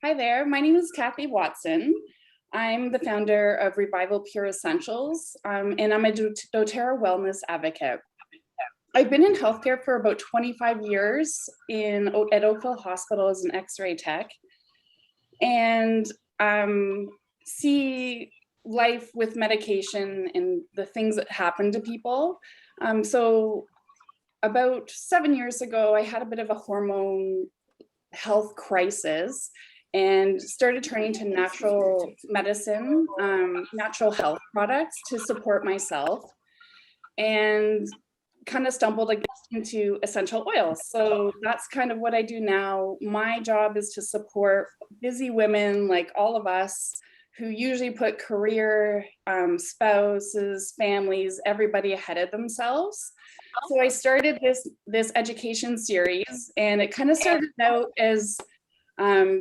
Hi there, my name is Kathy Watson. I'm the founder of Revival Pure Essentials, and I'm a doTERRA wellness advocate. I've been in healthcare for about 25 years at Oakville Hospital as an X-ray tech, and see life with medication and the things that happen to people. So about 7 years ago, I had a bit of a hormone health crisis and started turning to natural medicine, natural health products to support myself, and kind of stumbled into essential oils. So that's kind of what I do now. My job is to support busy women like all of us who usually put career, spouses, families, everybody ahead of themselves. So I started this education series, and it kind of started out as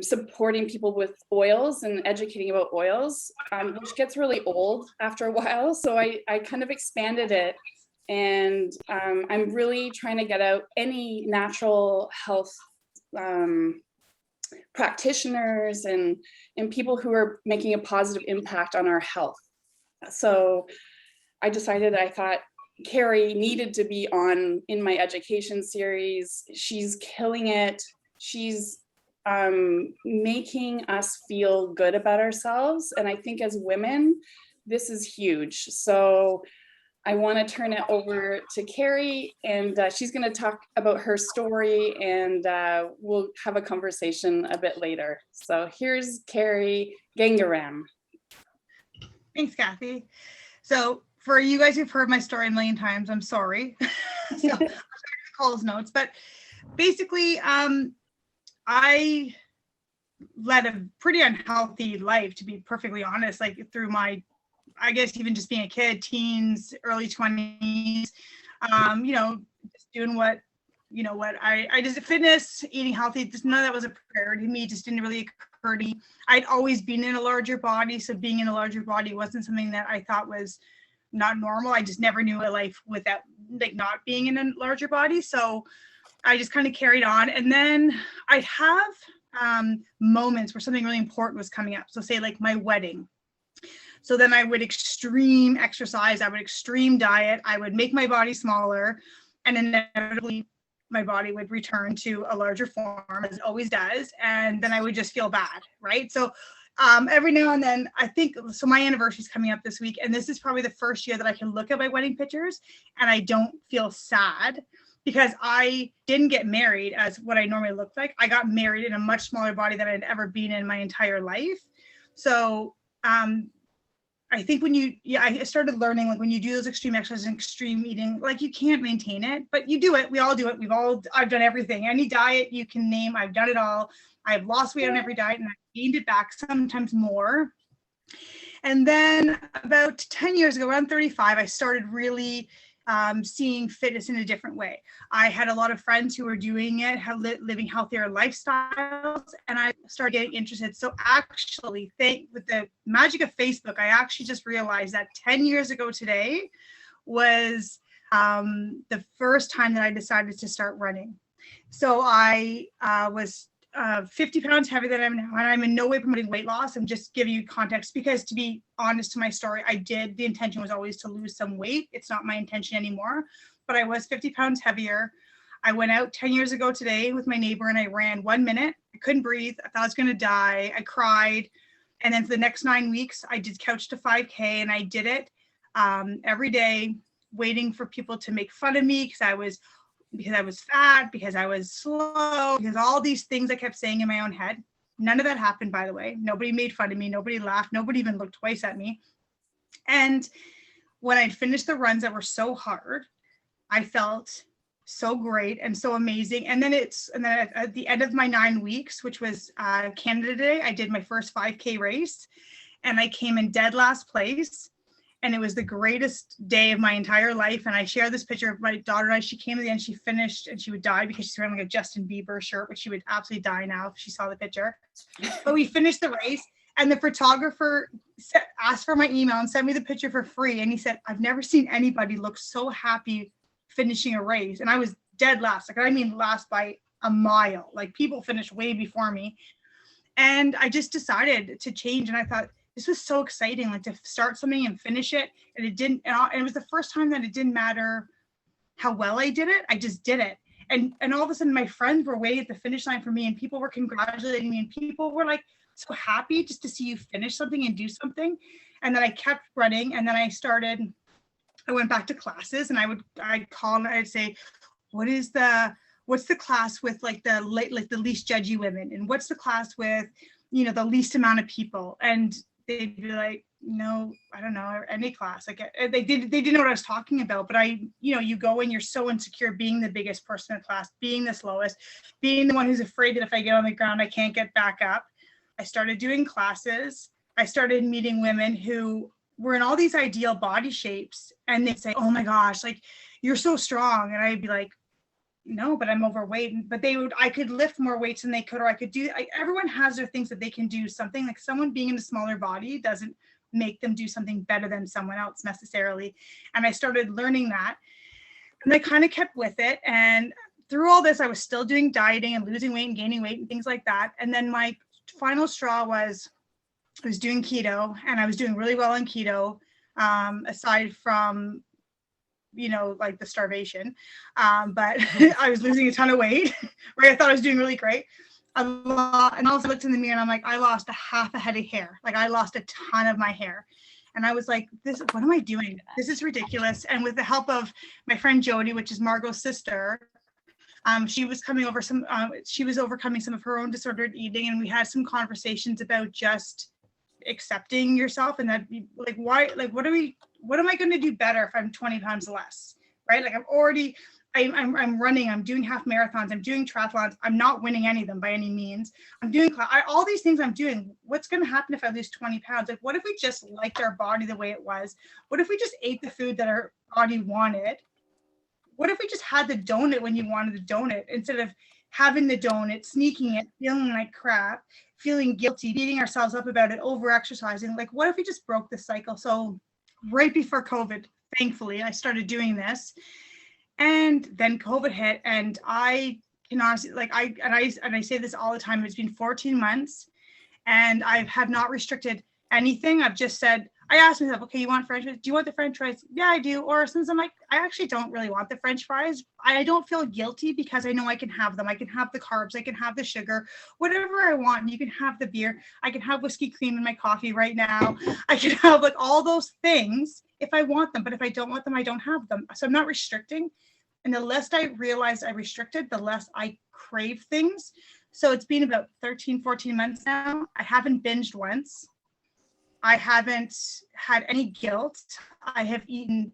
supporting people with oils and educating about oils, which gets really old after a while. So I kind of expanded it, and I'm really trying to get out any natural health practitioners and people who are making a positive impact on our health. So I thought Cari needed to be in my education series. She's killing it. She's making us feel good about ourselves. And I think as women, this is huge. So I want to turn it over to Cari, and she's going to talk about her story, and we'll have a conversation a bit later. So here's Cari. Gangaram. Thanks, Kathy. So for you guys who've heard my story a million times, I'm sorry. So I'm going to call those notes, but basically, I led a pretty unhealthy life, to be perfectly honest, like through my, I guess even just being a kid, teens, early 20s, just doing what I just fitness, eating healthy, just none of that was a priority to me, just didn't really occur to me. I'd always been in a larger body, so being in a larger body wasn't something that I thought was not normal. I just never knew a life without like not being in a larger body. So I just kind of carried on. And then I'd have moments where something really important was coming up. So say like my wedding. So then I would extreme exercise, I would extreme diet, I would make my body smaller, and inevitably my body would return to a larger form, as it always does. And then I would just feel bad, right? So every now and then, I think, so my anniversary is coming up this week, and this is probably the first year that I can look at my wedding pictures and I don't feel sad, because I didn't get married as what I normally looked like. I got married in a much smaller body than I'd ever been in my entire life. So I think I started learning, like when you do those extreme exercises and extreme eating, like you can't maintain it, but you do it. We all do it. I've done everything. Any diet you can name, I've done it all. I've lost weight on every diet and I've gained it back, sometimes more. And then about 10 years ago, around 35, I started really seeing fitness in a different way. I had a lot of friends who were doing it, living healthier lifestyles, and I started getting interested. So actually, with the magic of Facebook, I actually just realized that 10 years ago today was the first time that I decided to start running. So I was 50 pounds heavier than I am now, and I'm in no way promoting weight loss. I'm just giving you context because, to be honest to my story, the intention was always to lose some weight. It's not my intention anymore, but I was 50 pounds heavier. I went out 10 years ago today with my neighbor and I ran 1 minute. I couldn't breathe. I thought I was going to die. I cried. And then for the next 9 weeks, I did couch to 5K, and I did it every day, waiting for people to make fun of me because I was fat, because I was slow, because all these things I kept saying in my own head. None of that happened, by the way. Nobody made fun of me. Nobody laughed. Nobody even looked twice at me. And when I'd finished the runs that were so hard, I felt so great and so amazing. And then at the end of my 9 weeks, which was Canada Day, I did my first 5K race, and I came in dead last place. And it was the greatest day of my entire life. And I share this picture of my daughter and I. She came to the end, she finished, and she would die because she's wearing like a Justin Bieber shirt, but she would absolutely die now if she saw the picture. But we finished the race, and the photographer asked for my email and sent me the picture for free. And he said, I've never seen anybody look so happy finishing a race. And I was dead last. Like, I mean, last by a mile. Like, people finished way before me. And I just decided to change. And I thought this was so exciting, like to start something and finish it. And it didn't, and it was the first time that it didn't matter how well I did it. I just did it. And all of a sudden my friends were waiting at the finish line for me, and people were congratulating me, and people were like so happy just to see you finish something and do something. And then I kept running, and then I went back to classes, and I'd call and I'd say, what's the class with like the least judgy women, and what's the class with, you know, the least amount of people? And they'd be like, no, I don't know, any class. Like they didn't know what I was talking about. But you go and you're so insecure being the biggest person in class, being the slowest, being the one who's afraid that if I get on the ground, I can't get back up. I started doing classes. I started meeting women who were in all these ideal body shapes, and they'd say, oh my gosh, like you're so strong. And I'd be like, no, but I'm overweight. But I could lift more weights than they could, or everyone has their things that they can do. Something like someone being in a smaller body doesn't make them do something better than someone else necessarily. And I started learning that, and I kind of kept with it. And through all this, I was still doing dieting and losing weight and gaining weight and things like that. And then my final straw was I was doing keto, and I was doing really well on keto, aside from, you know, like the starvation. But I was losing a ton of weight, right? I thought I was doing really great. And I also looked in the mirror, and I'm like, I lost a half a head of hair. Like I lost a ton of my hair. And I was like, what am I doing? This is ridiculous. And with the help of my friend Jody, which is Margot's sister, she was overcoming some of her own disordered eating. And we had some conversations about just accepting yourself, and that like, why, like, what am I going to do better if I'm 20 pounds less, right? Like I'm running, I'm doing half marathons, I'm doing triathlons. I'm not winning any of them by any means. I'm doing all these things I'm doing. What's going to happen if I lose 20 pounds? Like, what if we just liked our body the way it was? What if we just ate the food that our body wanted? What if we just had the donut when you wanted the donut, instead of having the donut, sneaking it, feeling like crap, feeling guilty, beating ourselves up about it, over exercising? Like, what if we just broke the cycle? So right before COVID, thankfully, I started doing this. And then COVID hit, and I can honestly, like, I say this all the time, it's been 14 months, and I have not restricted anything. I've just said, I asked myself, okay, you want French fries? Do you want the French fries? Yeah, I do. Or since I'm like, I actually don't really want the French fries, I don't feel guilty because I know I can have them. I can have the carbs, I can have the sugar, whatever I want. You can have the beer. I can have whiskey cream in my coffee right now. I can have like all those things if I want them, but if I don't want them, I don't have them. So I'm not restricting. And the less I realized I restricted, the less I crave things. So it's been about 13, 14 months now. I haven't binged once. I haven't had any guilt. I have eaten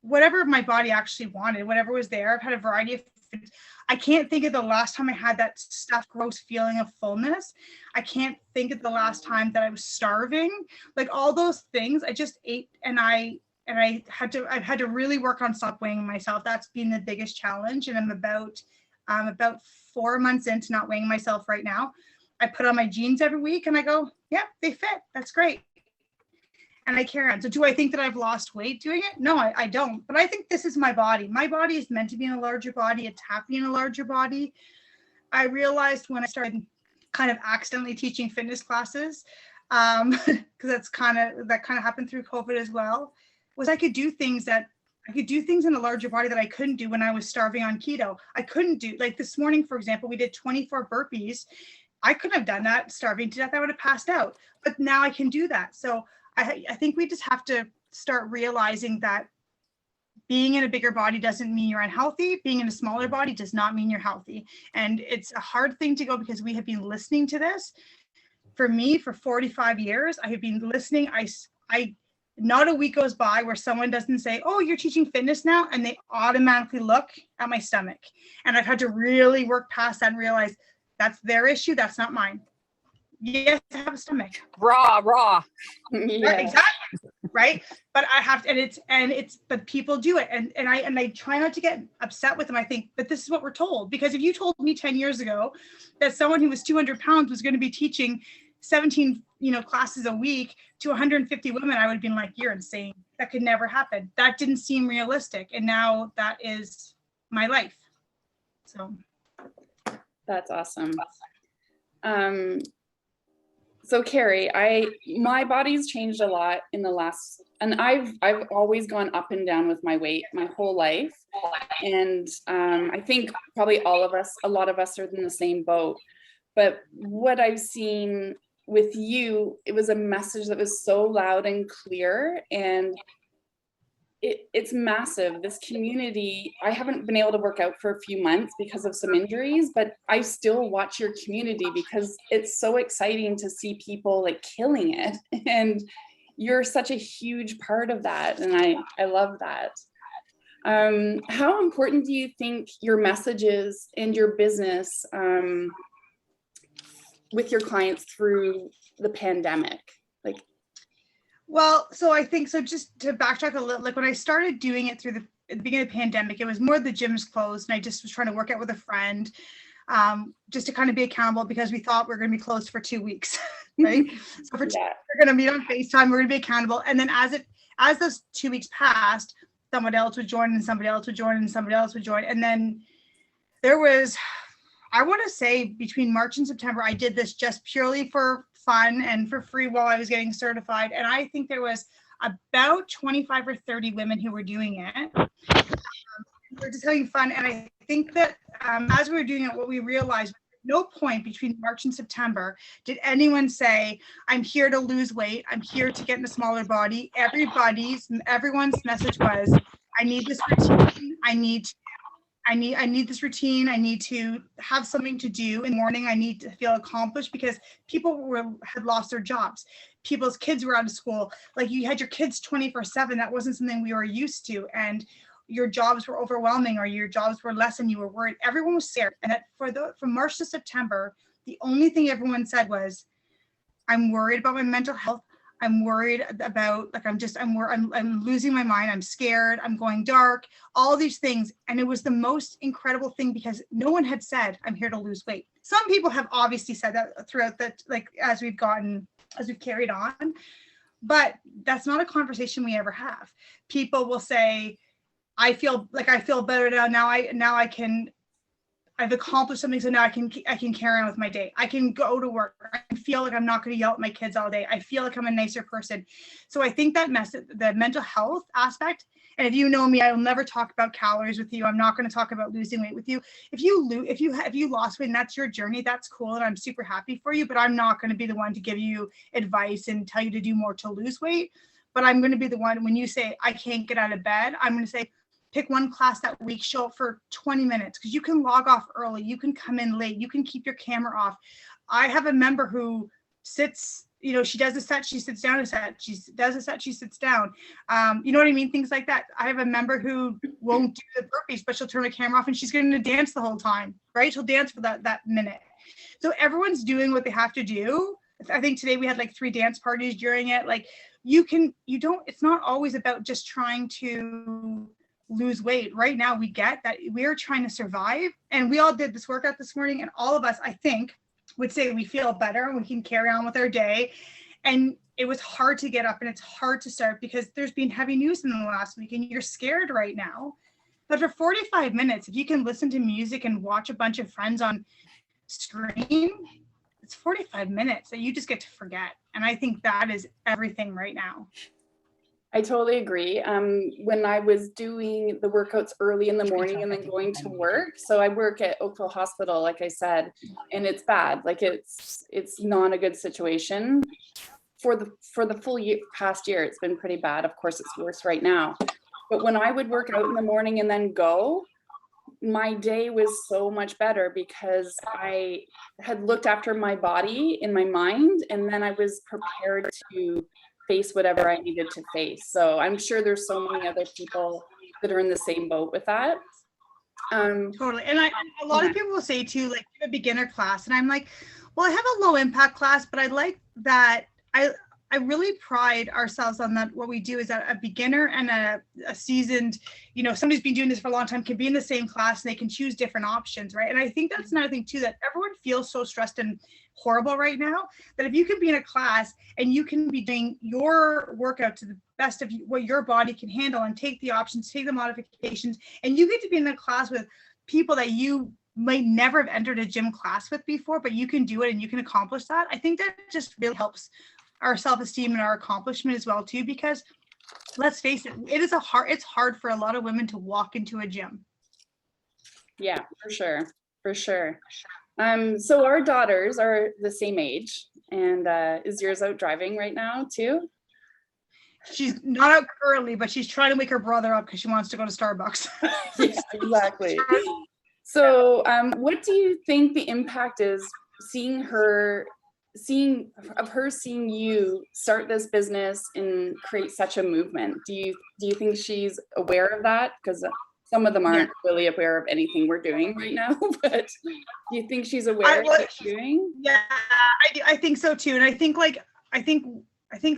whatever my body actually wanted, whatever was there. I've had a variety of foods. I can't think of the last time I had that stuffed, gross feeling of fullness. I can't think of the last time that I was starving. Like all those things, I just ate, and I've had to really work on stop weighing myself. That's been the biggest challenge. And I'm about 4 months into not weighing myself right now. I put on my jeans every week and I go, yeah, they fit. That's great. And I carry on. So do I think that I've lost weight doing it? No, I don't. But I think this is my body. My body is meant to be in a larger body. It's happy in a larger body. I realized when I started kind of accidentally teaching fitness classes, because that kind of happened through COVID as well, was I could do things in a larger body that I couldn't do when I was starving on keto. I couldn't do, like this morning, for example, we did 24 burpees. I couldn't have done that starving to death. I would have passed out. But now I can do that. So I think we just have to start realizing that being in a bigger body doesn't mean you're unhealthy. Being in a smaller body does not mean you're healthy. And it's a hard thing to go, because we have been listening to this. For me, for 45 years, I have been listening. I not a week goes by where someone doesn't say, oh, you're teaching fitness now, and they automatically look at my stomach. And I've had to really work past that and realize that's their issue. That's not mine. Yes, I have a stomach. Raw. Yeah. Exactly. Right. But I have to, but people do it. And I try not to get upset with them. I think, but this is what we're told. Because if you told me 10 years ago that someone who was 200 pounds was going to be teaching 17, classes a week to 150 women, I would have been like, you're insane. That could never happen. That didn't seem realistic. And now that is my life. So. That's awesome. So Cari, my body's changed a lot in the last, and I've always gone up and down with my weight my whole life. And I think probably a lot of us are in the same boat. But what I've seen with you, it was a message that was so loud and clear, and it's massive. This community, I haven't been able to work out for a few months because of some injuries, but I still watch your community because it's so exciting to see people like killing it. And you're such a huge part of that. And I love that. How important do you think your messages and your business with your clients through the pandemic? Like, Well, so I think so. Just to backtrack a little, like when I started doing it through at the beginning of the pandemic, it was more the gyms closed, and I just was trying to work out with a friend, just to kind of be accountable because we thought we are going to be closed for 2 weeks, right? So for yeah. we're going to meet on FaceTime, we're going to be accountable, and then as those 2 weeks passed, someone else would join, and somebody else would join, and somebody else would join, and then there was, I want to say between March and September, I did this just purely for fun and for free while I was getting certified. And I think there was about 25 or 30 women who were doing it. We were just having fun. And I think that as we were doing it, what we realized, no point between March and September did anyone say, I'm here to lose weight. I'm here to get in a smaller body. Everyone's message was, I need this routine. I need this routine. I need to have something to do in the morning. I need to feel accomplished because people had lost their jobs. People's kids were out of school. Like you had your kids 24/7. That wasn't something we were used to. And your jobs were overwhelming or your jobs were less and you were worried. Everyone was scared. And that from March to September, the only thing everyone said was, I'm worried about my mental health. I'm worried about, like, I'm losing my mind. I'm scared. I'm going dark, all these things. And it was the most incredible thing because no one had said, I'm here to lose weight. Some people have obviously said that throughout that, like, as we've carried on, but that's not a conversation we ever have. People will say, I feel better now. I've accomplished something, so now I can carry on with my day. I can go to work. I feel like I'm not going to yell at my kids all day. I feel like I'm a nicer person. So I think that the mental health aspect, and if you know me, I will never talk about calories with you. I'm not going to talk about losing weight with you. If you lost weight and that's your journey, that's cool, and I'm super happy for you. But I'm not going to be the one to give you advice and tell you to do more to lose weight. But I'm going to be the one when you say I can't get out of bed. I'm going to say, pick one class that week, show up for 20 minutes because you can log off early. You can come in late. You can keep your camera off. I have a member who sits, she does a set, she sits down a set. She does a set, she sits down. You know what I mean? Things like that. I have a member who won't do the burpees, but she'll turn the camera off and she's going to dance the whole time, right? She'll dance for that minute. So everyone's doing what they have to do. I think today we had like 3 dance parties during it. Like it's not always about just trying to lose weight. Right now we get that we're trying to survive, and we all did this workout this morning, and all of us, I think, would say we feel better and we can carry on with our day. And it was hard to get up and it's hard to start because there's been heavy news in the last week and you're scared right now. But for 45 minutes, if you can listen to music and watch a bunch of friends on screen, it's 45 minutes that you just get to forget. And I think that is everything right now. I totally agree. When I was doing the workouts early in the morning and then going to work, so I work at Oakville Hospital, like I said, and it's bad. Like it's not a good situation. For the full past year, it's been pretty bad. Of course, it's worse right now. But when I would work out in the morning and then go, my day was so much better because I had looked after my body in my mind, and then I was prepared to face whatever I needed to face. So I'm sure there's so many other people that are in the same boat with that. Totally. And a lot of people will say too, like a beginner class. And I'm like, well, I have a low impact class, but I like that. I really pride ourselves on that. What we do is that a beginner and a seasoned, somebody's been doing this for a long time can be in the same class and they can choose different options, right? And I think that's another thing too, that everyone feels so stressed and horrible right now, that if you can be in a class and you can be doing your workout to the best of what your body can handle and take the options, take the modifications, and you get to be in a class with people that you might never have entered a gym class with before, but you can do it and you can accomplish that. I think that just really helps our self-esteem and our accomplishment as well too, because let's face it, it's hard for a lot of women to walk into a gym. Yeah, for sure. So our daughters are the same age, and is yours out driving right now too? She's not out early, but she's trying to wake her brother up because she wants to go to Starbucks. Yeah, exactly. So what do you think the impact is seeing you start this business and create such a movement? Do you think she's aware of that? Because some of them aren't really aware of anything we're doing right now, but do you think she's aware of what you're doing? Yeah, I think so too. And I think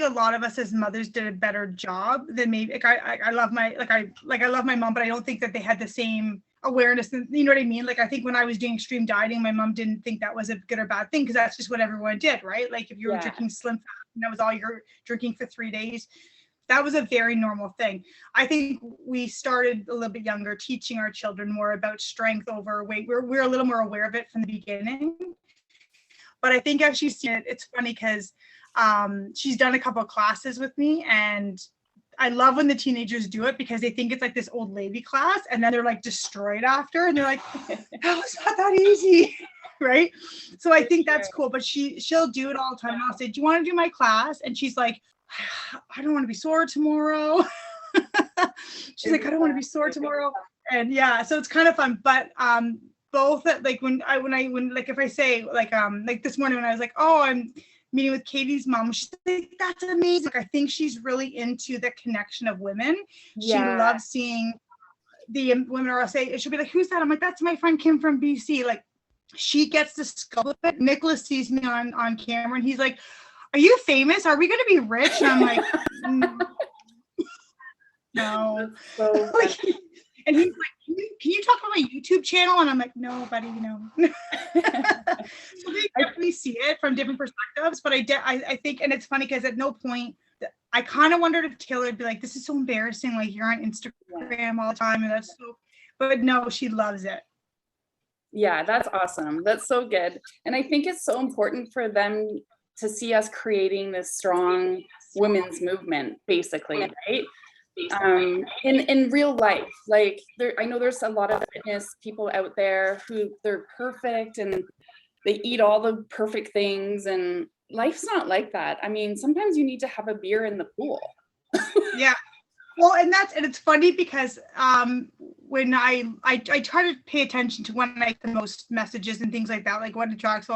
a lot of us as mothers did a better job than maybe, like I love my mom, but I don't think that they had the same awareness. You know what I mean? Like, I think when I was doing extreme dieting, my mom didn't think that was a good or bad thing, because that's just what everyone did, right? Like if you were drinking Slim Fast and that was all you're drinking for 3 days, that was a very normal thing. I think we started a little bit younger, teaching our children more about strength over weight. We're a little more aware of it from the beginning. But I think as she's seen it, it's funny because she's done a couple of classes with me, and I love when the teenagers do it because they think it's like this old lady class, and then they're like destroyed after, and they're like, that was not that easy. Right? So I think that's cool, but she'll do it all the time. I'll say, do you want to do my class? And she's like, I don't want to be sore tomorrow. She's like, I don't want to be sore tomorrow. And yeah, so it's kind of fun. But both like when if I say like this morning when I was like, oh, I'm meeting with Katie's mom, she's like, that's amazing. Like, I think she's really into the connection of women. She loves seeing the women, or I'll say, she'll be like, who's that? I'm like, that's my friend Kim from BC. Like, she gets the skull of it. Nicholas sees me on camera and he's like, are you famous? Are we going to be rich? And I'm like, no. So like, and he's like, can you talk about my YouTube channel? And I'm like, no, buddy, no. So they definitely see it from different perspectives. But I think, and it's funny because at no point, I kind of wondered if Taylor would be like, this is so embarrassing. Like, you're on Instagram all the time. And that's so, but no, she loves it. Yeah, that's awesome. That's so good. And I think it's so important for them to see us creating this strong women's movement, basically, right? In real life, like I know there's a lot of fitness people out there who they're perfect and they eat all the perfect things, and life's not like that. I mean, sometimes you need to have a beer in the pool. Yeah. Well, and it's funny because when I try to pay attention to when I get the most messages and things like that, like what attracts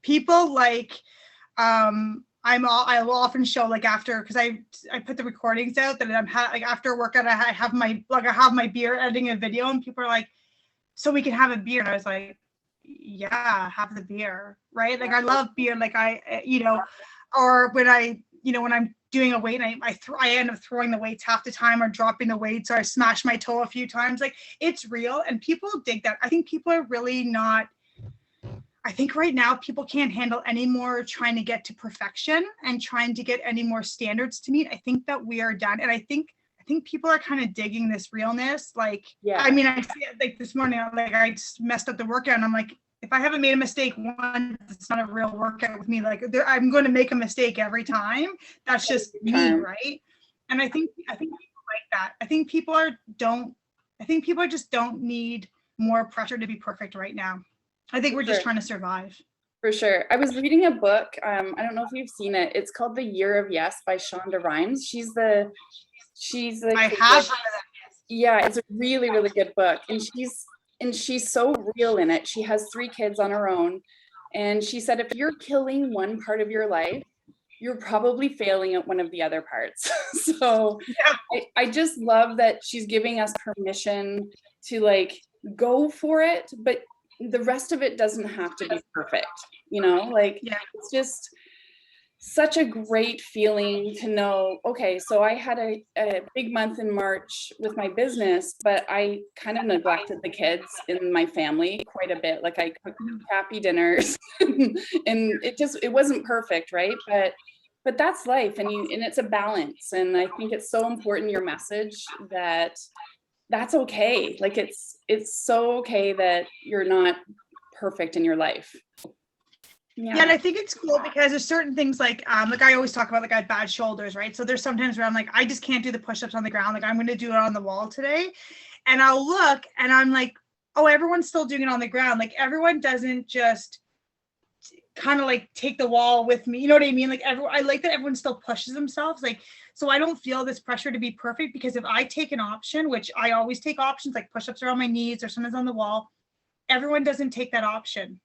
people, like I will often show, like, after, because I put the recordings out that I'm like after a workout, I have my beer editing a video, and people are like, so we can have a beer. And I was like, yeah, have the beer, right? Like, I love beer. Like, or when when I'm doing a weight and I end up throwing the weights half the time or dropping the weights, or I smash my toe a few times. Like, it's real, and people dig that. I think people are really not. I think right now people can't handle any more trying to get to perfection and trying to get any more standards to meet. I think that we are done. And I think people are kind of digging this realness. Like, I mean, I see it like this morning, I just messed up the workout, and I'm like, if I haven't made a mistake once, it's not a real workout with me. Like, I'm going to make a mistake every time. That's just me, right? And I think people like that. I think people just don't need more pressure to be perfect right now. I think we're just trying to survive. For sure. I was reading a book. I don't know if you've seen it. It's called The Year of Yes by Shonda Rhimes. She's the I have. Yeah, it's a really, really good book. And she's so real in it. She has 3 kids on her own. And she said, if you're killing one part of your life, you're probably failing at one of the other parts. So I just love that she's giving us permission to, like, go for it, but the rest of it doesn't have to be perfect, It's just such a great feeling to know, okay, so I had a big month in March with my business, but I kind of neglected the kids in my family quite a bit. Like, I cooked happy dinners and it wasn't perfect, right? But that's life, and it's a balance. And I think it's so important, your message, that that's okay. Like it's so okay that you're not perfect in your life. Yeah, and I think it's cool because there's certain things like I always talk about, like I have bad shoulders, right? So there's sometimes where I'm like, I just can't do the push-ups on the ground. Like I'm going to do it on the wall today. And I'll look and I'm like, oh, everyone's still doing it on the ground. Like everyone doesn't just kind of like take the wall with me. You know what I mean? Like I like that everyone still pushes themselves. Like, so I don't feel this pressure to be perfect, because if I take an option, which I always take options like push-ups are on my knees or sometimes on the wall, everyone doesn't take that option.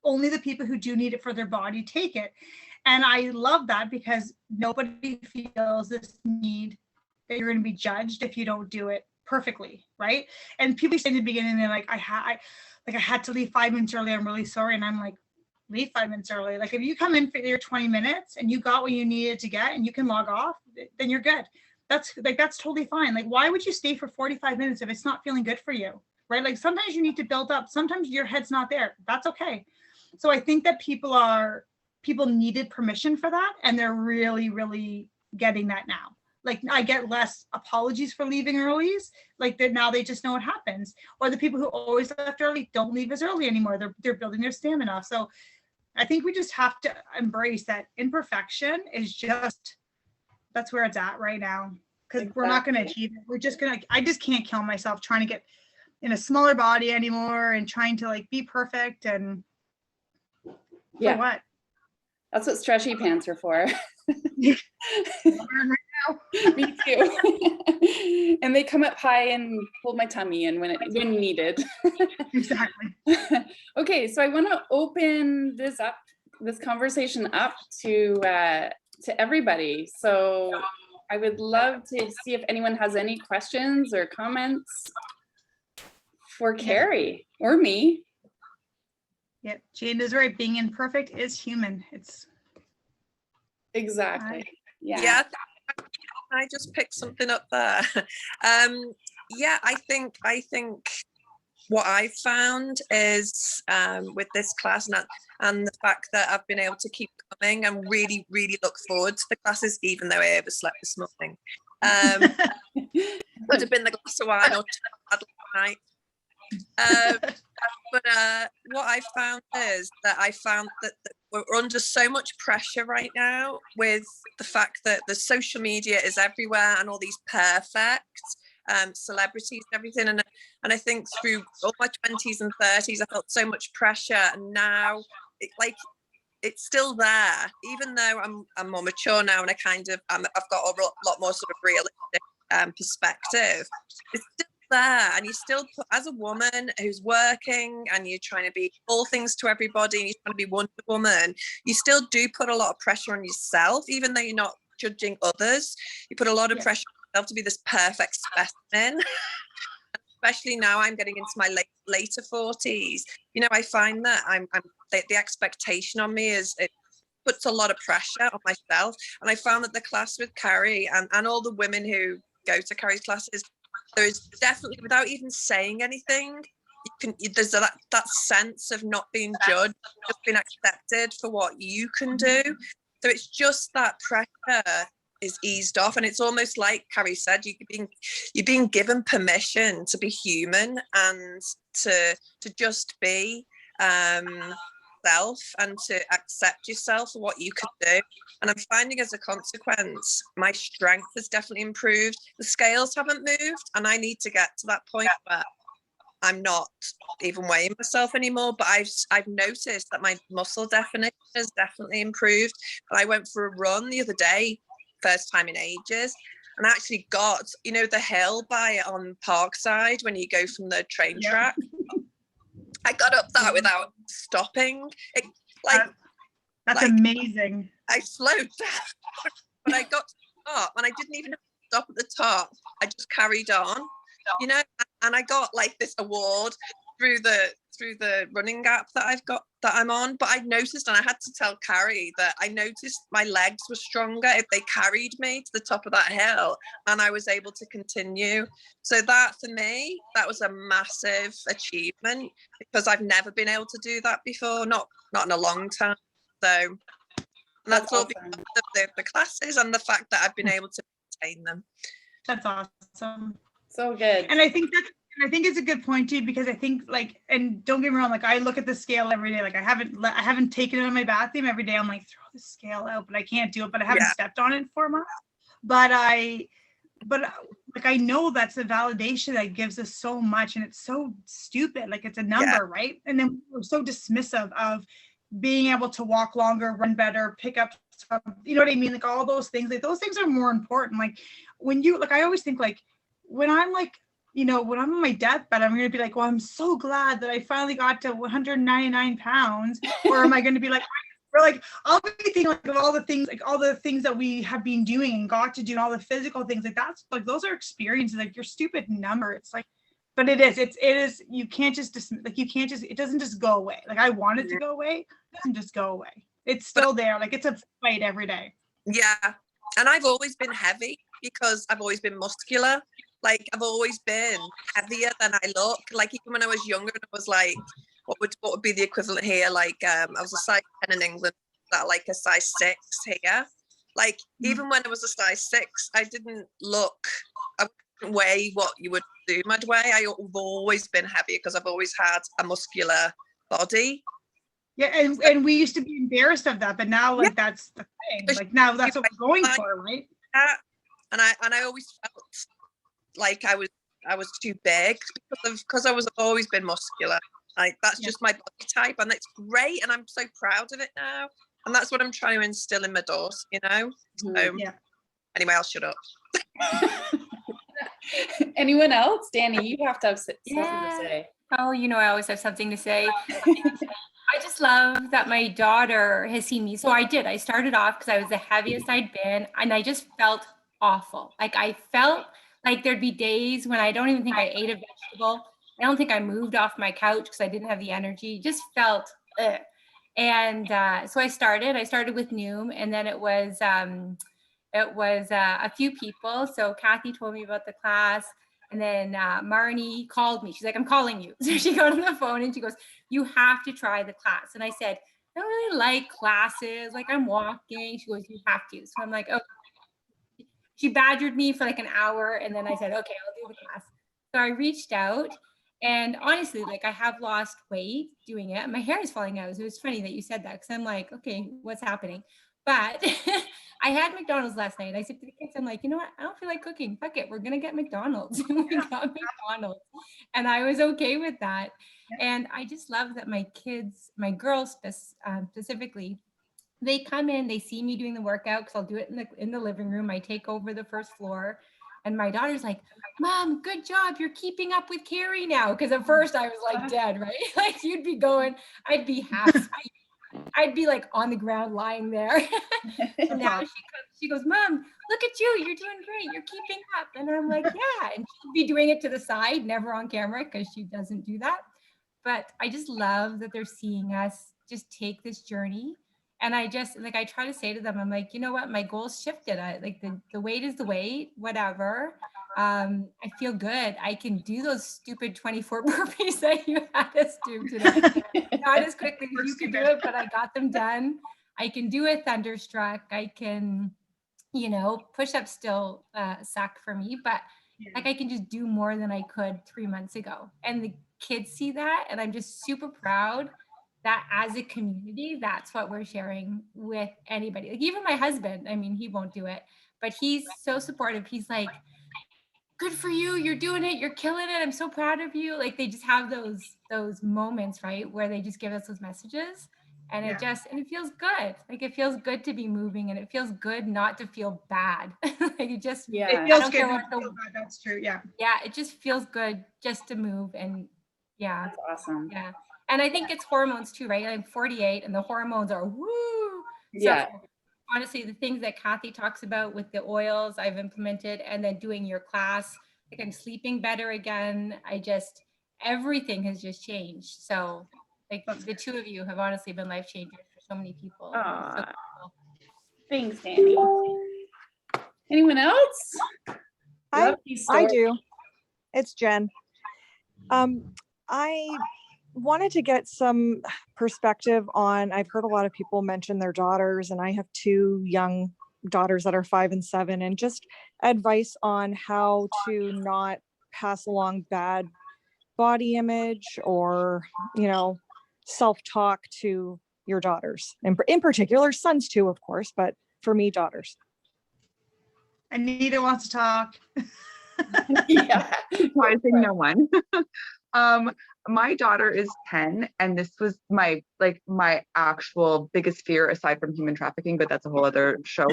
Only the people who do need it for their body take it. And I love that, because nobody feels this need that you're going to be judged if you don't do it perfectly, right? And people say in the beginning, they're like, I had to leave 5 minutes early, I'm really sorry. And I'm like, leave 5 minutes early. Like if you come in for your 20 minutes and you got what you needed to get and you can log off, then you're good. That's totally fine. Like why would you stay for 45 minutes if it's not feeling good for you? Right? Like sometimes you need to build up. Sometimes your head's not there. That's okay. So I think that people needed permission for that, and they're really, really getting that now. Like I get less apologies for leaving early. Like that now they just know what happens. Or the people who always left early don't leave as early anymore. They're building their stamina. So I think we just have to embrace that imperfection is just, that's where it's at right now. Because we're not going to achieve it. We're just going to, I just can't kill myself trying to get in a smaller body anymore and trying to like be perfect. And yeah, for what? That's what stretchy pants are for. Right now. Me too. And they come up high and hold my tummy in when needed. Exactly. Okay, so I want to open this conversation up to everybody. So I would love to see if anyone has any questions or comments for Cari or me. Yep, Jane is right. Being imperfect is human. It's exactly. Yeah. I just picked something up there. Yeah, I think what I found is with this class and the fact that I've been able to keep coming and really, really look forward to the classes, even though I overslept this morning. Could have been the glass of wine or two last night. But what I found is that we're under so much pressure right now with the fact that the social media is everywhere and all these perfect celebrities and everything. And I think through all my 20s and 30s, I felt so much pressure. And now it's still there, even though I'm more mature now and I've got a lot more sort of realistic perspective. It's still there, and you still put, as a woman who's working and you're trying to be all things to everybody and you're trying to be Wonder Woman, you still do put a lot of pressure on yourself, even though you're not judging others. You put a lot of pressure on yourself to be this perfect specimen. Especially now I'm getting into my later 40s, you know, I find that the expectation on me it puts a lot of pressure on myself. And I found that the class with Cari and all the women who go to Cari's classes, there's definitely, without even saying anything, there's that sense of not being judged, just being accepted for what you can do. So it's just that pressure is eased off, and it's almost like Cari said, you're being given permission to be human and to just be self and to accept yourself for what you can do. And I'm finding as a consequence, my strength has definitely improved. The scales haven't moved, and I need to get to that point where I'm not even weighing myself anymore. But I've noticed that my muscle definition has definitely improved. And I went for a run the other day, first time in ages, and I actually got, you know, the hill on Parkside when you go from the train track. I got up that without stopping. That's amazing. I slowed down, but I got to the top, and I didn't even have to stop at the top. I just carried on, you know, and I got like this award through the running gap that I'm on. But I noticed, and I had to tell Cari that I noticed my legs were stronger if they carried me to the top of that hill, and I was able to continue. So that, for me, that was a massive achievement, because I've never been able to do that before, not in a long time. So that's all because of the classes and the fact that I've been able to maintain them. That's awesome. So good. And I think it's a good point too, because I think like, and don't get me wrong, like I look at the scale every day. Like I haven't taken it in my bathroom every day. I'm like, throw the scale out, but I can't do it. But I haven't stepped on it in 4 months. But like I know that's the validation that gives us so much, and it's so stupid. Like it's a number, right? And then we're so dismissive of being able to walk longer, run better, pick up stuff, you know what I mean? Like all those things, like those things are more important. Like when you, like I always think like when I'm like, you know, when I'm on my deathbed, I'm gonna be like, well, I'm so glad that I finally got to 199 pounds. Or am I gonna be like, or like I'll be thinking like of all the things that we have been doing and got to do, and all the physical things, like that's like those are experiences. Like your stupid number, it's like, but it is you can't just it doesn't just go away. Like I want it to go away, it doesn't just go away. It's still there. Like it's a fight every day. Yeah. And I've always been heavy because I've always been muscular. Like I've always been heavier than I look. Like even when I was younger, I was like, what would be the equivalent here? Like I was a size 10 in England, like a size 6 here. Like even when I was a size 6, I didn't weigh what you would do I'd weigh. I've always been heavy because I've always had a muscular body. Yeah, and we used to be embarrassed of that, but now like that's the thing. Like now that's what we're going for, right? And I always felt like I was too big because I've always been muscular. Like that's just my body type, and it's great, and I'm so proud of it now. And that's what I'm trying to instill in my daughters, you know. So, anyway, I'll shut up. Anyone else? Danny, you have to have something to say. Oh, you know, I always have something to say. I just love that my daughter has seen me. So I started off because I was the heaviest I'd been, and I just felt awful. Like I felt like there'd be days when I don't even think I ate a vegetable. I don't think I moved off my couch because I didn't have the energy. Just felt ugh. And so I started with Noom, and then it was a few people. So Kathy told me about the class, and then Marnie called me. She's like, I'm calling you. So she got on the phone and she goes, you have to try the class. And I said, I don't really like classes. Like I'm walking. She goes, you have to. So I'm like, okay. She badgered me for like an hour, and then I said, okay, I'll do the class. So I reached out, and honestly, like I have lost weight doing it. My hair is falling out. So it was funny that you said that, because I'm like, okay, what's happening? But I had McDonald's last night. I said to the kids, I'm like, you know what? I don't feel like cooking. Fuck it. We're going to get McDonald's. We got McDonald's. And I was okay with that. And I just love that my kids, my girls specifically, they come in, they see me doing the workout, because I'll do it in the living room. I take over the first floor. And my daughter's like, Mom, good job. You're keeping up with Cari now. Because at first I was like dead, right? Like you'd be going, I'd be half asleep. I'd be like on the ground lying there. So now she goes, Mom, look at you. You're doing great. You're keeping up. And I'm like, yeah. And she'd be doing it to the side, never on camera, because she doesn't do that. But I just love that they're seeing us just take this journey. And I just, like, I try to say to them, I'm like, you know what? My goals shifted. Like the weight is the weight, whatever. I feel good. I can do those stupid 24 burpees that you had us do today. Not as quickly as you could do it, but I got them done. I can do a thunderstruck. I can, you know, push-ups still suck for me, but like I can just do more than I could 3 months ago. And the kids see that, and I'm just super proud that as a community, that's what we're sharing with anybody. Like even my husband, I mean, he won't do it, but he's so supportive. He's like, good for you. You're doing it. You're killing it. I'm so proud of you. Like they just have those moments, right, where they just give us those messages, and it feels good. Like it feels good to be moving, and it feels good not to feel bad. Like it just, it feels good not to feel bad. That's true. Yeah. Yeah. It just feels good just to move. And that's awesome. Yeah. And I think it's hormones too, right? I'm 48 and the hormones are woo. Yeah. So honestly, the things that Kathy talks about with the oils I've implemented, and then doing your class, like I'm sleeping better again. Everything has just changed. So like the two of you have honestly been life changers for so many people. So cool. Thanks, Danny. Anyone else? I do. It's Jen. I wanted to get some perspective on, I've heard a lot of people mention their daughters, and I have 2 young daughters that are 5 and 7, and just advice on how to not pass along bad body image or, self-talk to your daughters, and in particular sons too, of course, but for me, daughters. Anita wants to talk. Yeah. Surprising no one. My daughter is 10, and this was my actual biggest fear aside from human trafficking, but that's a whole other show.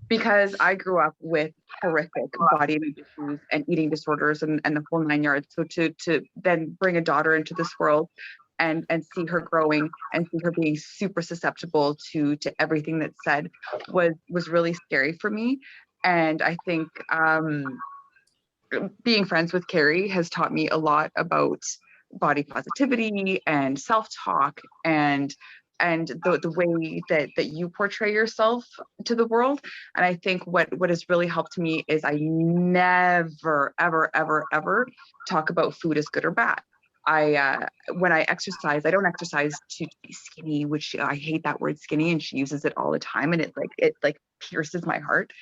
Because I grew up with horrific body image issues and eating disorders and the whole 9 yards. So to then bring a daughter into this world and see her growing and see her being super susceptible to everything that's said was really scary for me. And I think being friends with Cari has taught me a lot about body positivity and self-talk and the way that you portray yourself to the world. And I think what has really helped me is I never, ever, ever, ever talk about food as good or bad. When I exercise, I don't exercise to be skinny, which I hate that word skinny, and she uses it all the time, and it pierces my heart.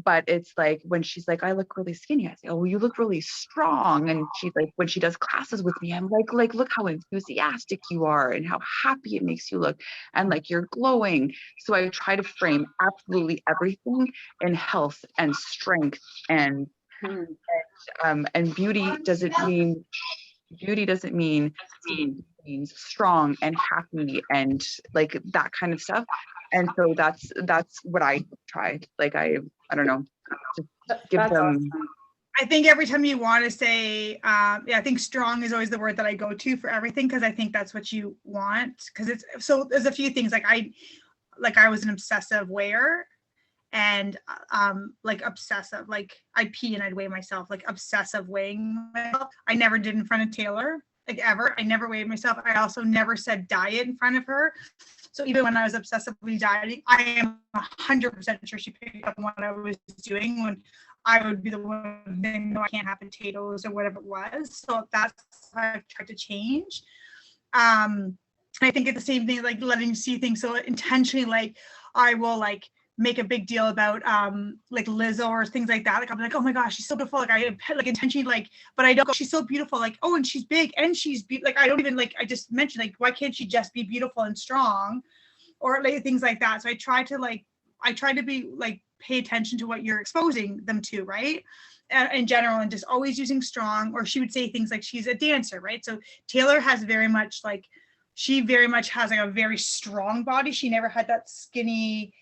But it's like when she's like, I look really skinny, I say, oh, well, you look really strong. And she's like, when she does classes with me, I'm like, look how enthusiastic you are and how happy it makes you look, and like you're glowing. So I try to frame absolutely everything in health and strength and beauty doesn't mean it means strong and happy and like that kind of stuff. And so that's what I tried. Like I don't know, just give That's them. awesome. I think every time you want to say, I think strong is always the word that I go to for everything, because I think that's what you want. Because there's a few things I was an obsessive weigher, and obsessive, like I'd pee and I'd weigh myself, like obsessive weighing myself. I never did in front of Taylor, like ever. I never weighed myself. I also never said diet in front of her. So even when I was obsessively dieting, I am 100% sure she picked up on what I was doing when I would be the one saying, no, I can't have potatoes or whatever it was. So that's what I've tried to change. I think it's the same thing, like letting you see things so intentionally, like I will make a big deal about like Lizzo or things like that. Like I'm like, oh my gosh, she's so beautiful. Like I intentionally but I don't go, she's so beautiful. Like, oh, and she's big and she's I don't even I just mentioned why can't she just be beautiful and strong, or things like that. So I try to be pay attention to what you're exposing them to, right? In general, and just always using strong. Or she would say things like she's a dancer, right? So Taylor has very much she very much has a very strong body. She never had that skinny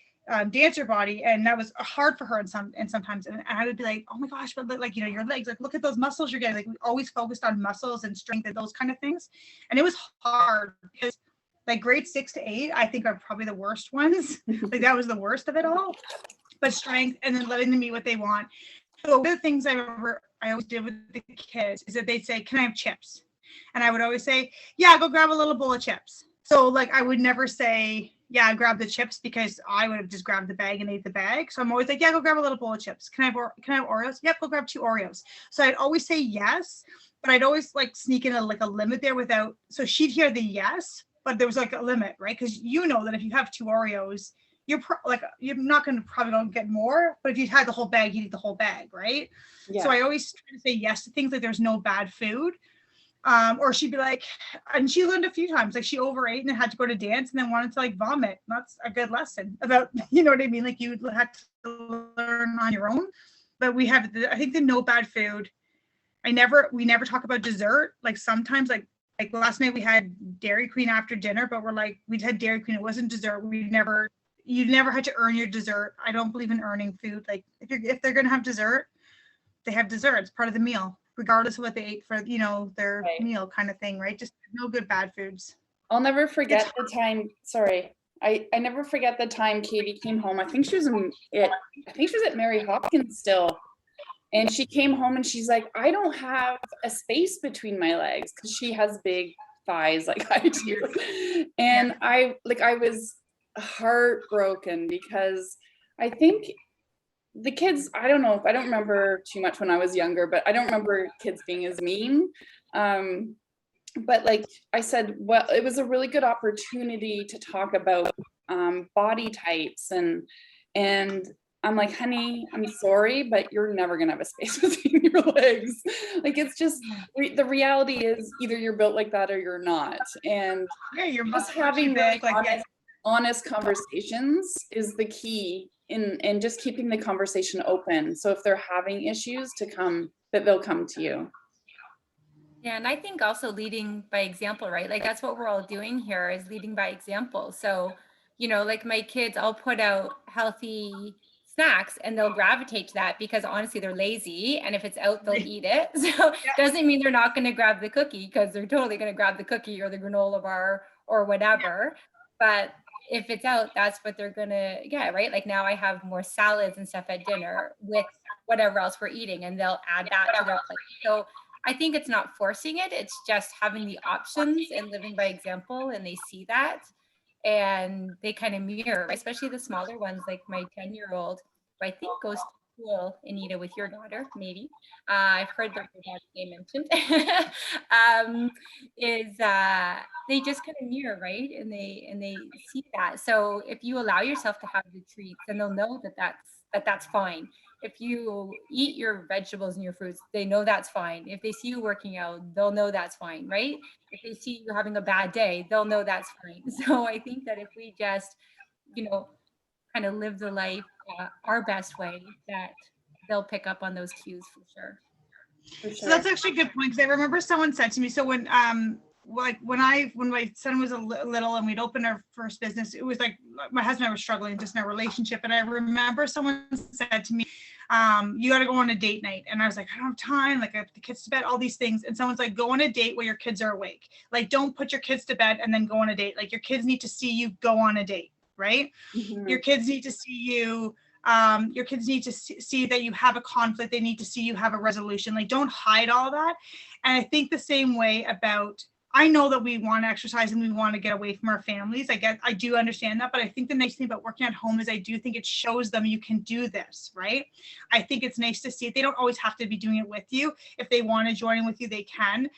dancer body, and that was hard for her and sometimes, and I would be like, oh my gosh, but your legs, look at those muscles you're getting. We always focused on muscles and strength and those kind of things, and it was hard because grade 6 to 8 I think are probably the worst ones. That was the worst of it all. But strength, and then letting them eat what they want. So one of the things I remember I always did with the kids is that they'd say, can I have chips? And I would always say, yeah, go grab a little bowl of chips. So I would never say, yeah, grab the chips, because I would have just grabbed the bag and ate the bag. So I'm always like, yeah, go grab a little bowl of chips. Can I have Oreos? Yep, go grab 2 Oreos. So I'd always say yes, but I'd always sneak in a limit there so she'd hear the yes, but there was a limit, right? Because that if you have 2 Oreos, you're not going to probably don't get more, but if you had the whole bag, you'd eat the whole bag, right? Yeah. So I always try to say yes to things, there's no bad food. Or she'd be and she learned a few times, she overate and had to go to dance and then wanted to vomit. That's a good lesson about, you know what I mean? You had to learn on your own. But we have, I think, the no bad food. We never talk about dessert. Sometimes last night we had Dairy Queen after dinner, but we'd had Dairy Queen. It wasn't dessert. You never had to earn your dessert. I don't believe in earning food. If they're going to have dessert, they have dessert. It's part of the meal, regardless of what they ate for, their meal kind of thing, right? Just no good bad foods. I'll never forget the time. Sorry. I never forget the time Katie came home. I think she was at Mary Hopkins still. And she came home and she's like, I don't have a space between my legs, because she has big thighs like I do. And I was heartbroken, because I think the kids, I don't remember too much when I was younger, but I don't remember kids being as mean. But I said, well, it was a really good opportunity to talk about body types and I'm like, honey, I'm sorry, but you're never gonna have a space between your legs. Like, it's just, the reality is either you're built like that or you're not. And Yeah, you're just much having too really big. Like, honest conversations is the key in just keeping the conversation open. So if they're having issues that they'll come to you. Yeah, and I think also leading by example, right? Like that's what we're all doing here is leading by example. So, like my kids, I'll put out healthy snacks and they'll gravitate to that because honestly they're lazy, and if it's out they'll eat it. So it doesn't mean they're not going to grab the cookie, because they're totally going to grab the cookie or the granola bar or whatever. But if it's out, that's what they're going to get, right? Like now I have more salads and stuff at dinner with whatever else we're eating, and they'll add that to their plate. So I think it's not forcing it. It's just having the options and living by example, and they see that and they kind of mirror, especially the smaller ones, like my 10-year-old, who I think goes to school, Anita, with your daughter, maybe. I've heard their name mentioned. They just kind of mirror, right? And they see that. So if you allow yourself to have the treats, then they'll know that's fine. If you eat your vegetables and your fruits, they know that's fine. If they see you working out, they'll know that's fine, right? If they see you having a bad day, they'll know that's fine. So I think that if we just, kind of live the life our best way, that they'll pick up on those cues for sure. So that's actually a good point, because I remember someone said to me, so when my son was little and we'd opened our first business, it was like my husband and I were struggling just in our relationship, and I remember someone said to me, you got to go on a date night. And I was like, I don't have time, like I have the kids to bed, all these things. And someone's like, go on a date where your kids are awake. Like, don't put your kids to bed and then go on a date. Like, your kids need to see you go on a date, right? Mm-hmm. Your kids need to see you see that you have a conflict. They need to see you have a resolution. Like, don't hide all that. And I think the same way about, I know that we want to exercise and we want to get away from our families. I do understand that, but I think the nice thing about working at home is I do think it shows them you can do this, right? I think it's nice to see it. They don't always have to be doing it with you. If they want to join with you, they can.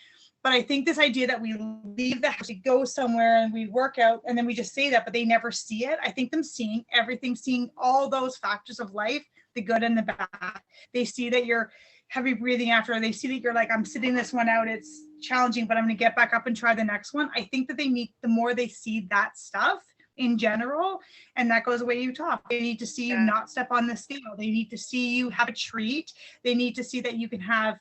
But I think this idea that we leave the house, we go somewhere and we work out and then we just say that, but they never see it. I think them seeing everything, seeing all those factors of life, the good and the bad. They see that you're heavy breathing after, they see that you're like, I'm sitting this one out, it's challenging, but I'm going to get back up and try the next one. I think that the more they see that stuff in general, and that goes the way you talk, they need to see you not step on the scale. They need to see you have a treat. They need to see that you can have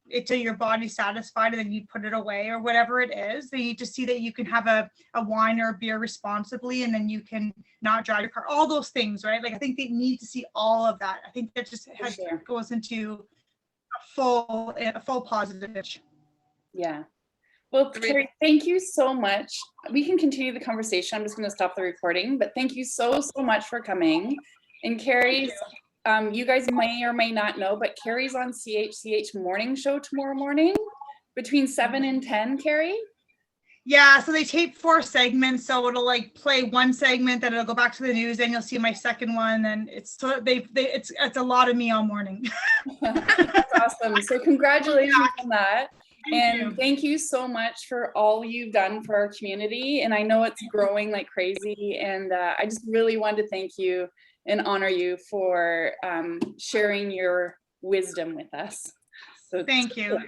it till your body's satisfied and then you put it away or whatever it is. They need to see that you can have a wine or a beer responsibly, and then you can not drive your car, all those things, right? Like, I think they need to see all of that. I think that just goes into a full positive. Yeah. Well, Cari, thank you so much. We can continue the conversation. I'm just going to stop the recording, but thank you so much for coming. And Cari's, you guys may or may not know, but Cari's on CHCH morning show tomorrow morning between 7 and 10, Cari? Yeah, so they tape 4 segments, so it'll like play one segment, then it'll go back to the news, then you'll see my second one, and it's a lot of me all morning. That's awesome. So congratulations on that. Thank you so much for all you've done for our community. And I know it's growing like crazy. And I just really wanted to thank you and honor you for sharing your wisdom with us. So thank you.